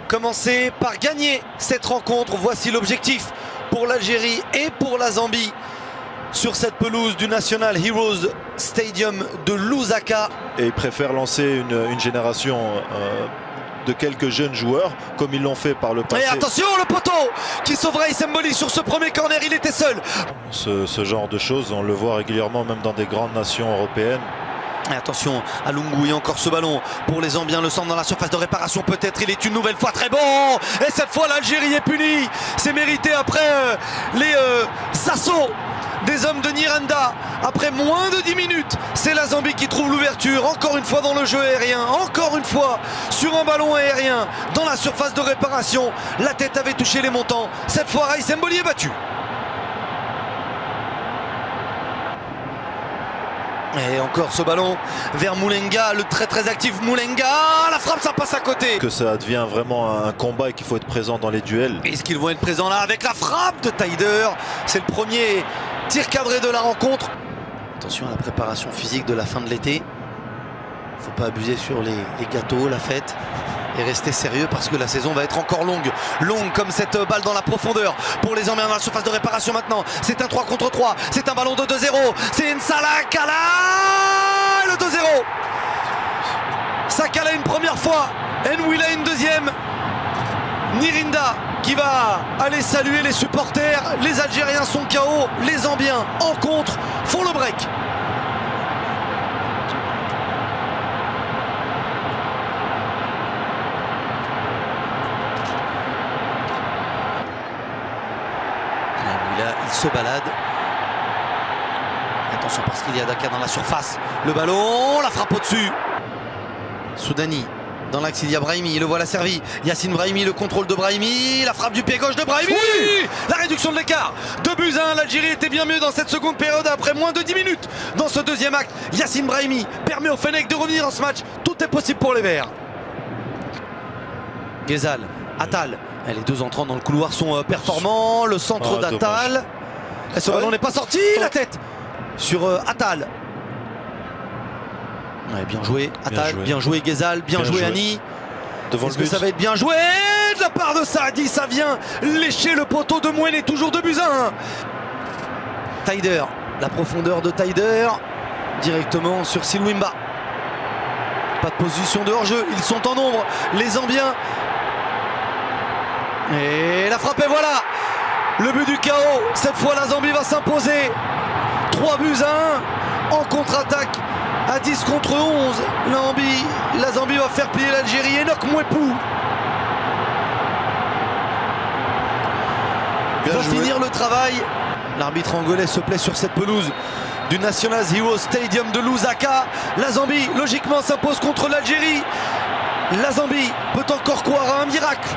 commencer par gagner cette rencontre. Voici l'objectif pour l'Algérie et pour la Zambie sur cette pelouse du National Heroes Stadium de Lusaka. Et ils préfèrent lancer une génération de quelques jeunes joueurs comme ils l'ont fait par le passé. Et attention, le poteau qui sauvera Issemboli sur ce premier corner, il était seul. Ce genre de choses, on le voit régulièrement même dans des grandes nations européennes. Et attention à Lungu, et encore ce ballon pour les Zambiens, le centre dans la surface de réparation, peut-être il est une nouvelle fois très bon. Et cette fois l'Algérie est punie, c'est mérité après les assauts des hommes de Niranda. Après moins de 10 minutes, c'est la Zambie qui trouve l'ouverture, encore une fois dans le jeu aérien, encore une fois sur un ballon aérien dans la surface de réparation. La tête avait touché les montants, cette fois Issemboli est battu. Et encore ce ballon vers Moulenga, le très actif Moulenga, la frappe ça passe à côté. Que ça devient vraiment un combat et qu'il faut être présent dans les duels. Est-ce qu'ils vont être présents là avec la frappe de Taider? C'est le premier tir cadré de la rencontre. Attention à la préparation physique de la fin de l'été. Faut pas abuser sur les gâteaux, la fête. Et rester sérieux parce que la saison va être encore longue. Longue comme cette balle dans la profondeur pour les Zambiens dans la surface de réparation maintenant. C'est un 3 contre 3. C'est un ballon de 2-0. C'est Nsala Kala. Le 2-0. Sakala une première fois. Nwila une deuxième. Nirinda qui va aller saluer les supporters. Les Algériens sont KO. Les Zambiens en contre font le break. Là, il se balade. Attention parce qu'il y a Daka dans la surface. Le ballon, la frappe au-dessus. Soudani dans l'axe, il y a Brahimi, le voilà servi. Yacine Brahimi, le contrôle de Brahimi. La frappe du pied gauche de Brahimi. Oui, la réduction de l'écart. 2-1. L'Algérie était bien mieux dans cette seconde période après moins de 10 minutes. Dans ce deuxième acte, Yacine Brahimi permet au Fennec de revenir dans ce match. Tout est possible pour les Verts. Ghezal, Attal. Les deux entrants dans le couloir sont performants. Le centre d'Attal. Et ce ballon n'est pas sorti. La tête sur Attal. Ouais, bien joué Attal, bien joué Ghezal, bien joué Hani. Est-ce que ça va être bien joué de la part de Saadi? Ça vient lécher le poteau de Mouene, toujours 2-1. Taider, la profondeur de Taider directement sur Silwimba. Pas de position de hors-jeu, ils sont en nombre les Zambiens. Et la frappe, et voilà le but du chaos. Cette fois la Zambie va s'imposer 3-1 en contre-attaque à 10 contre 11. La Zambie va faire plier l'Algérie. Enoch Mwepu va finir le travail. L'arbitre angolais se plaît sur cette pelouse du National Heroes Stadium de Lusaka. La Zambie logiquement s'impose contre l'Algérie. La Zambie peut encore croire à un miracle.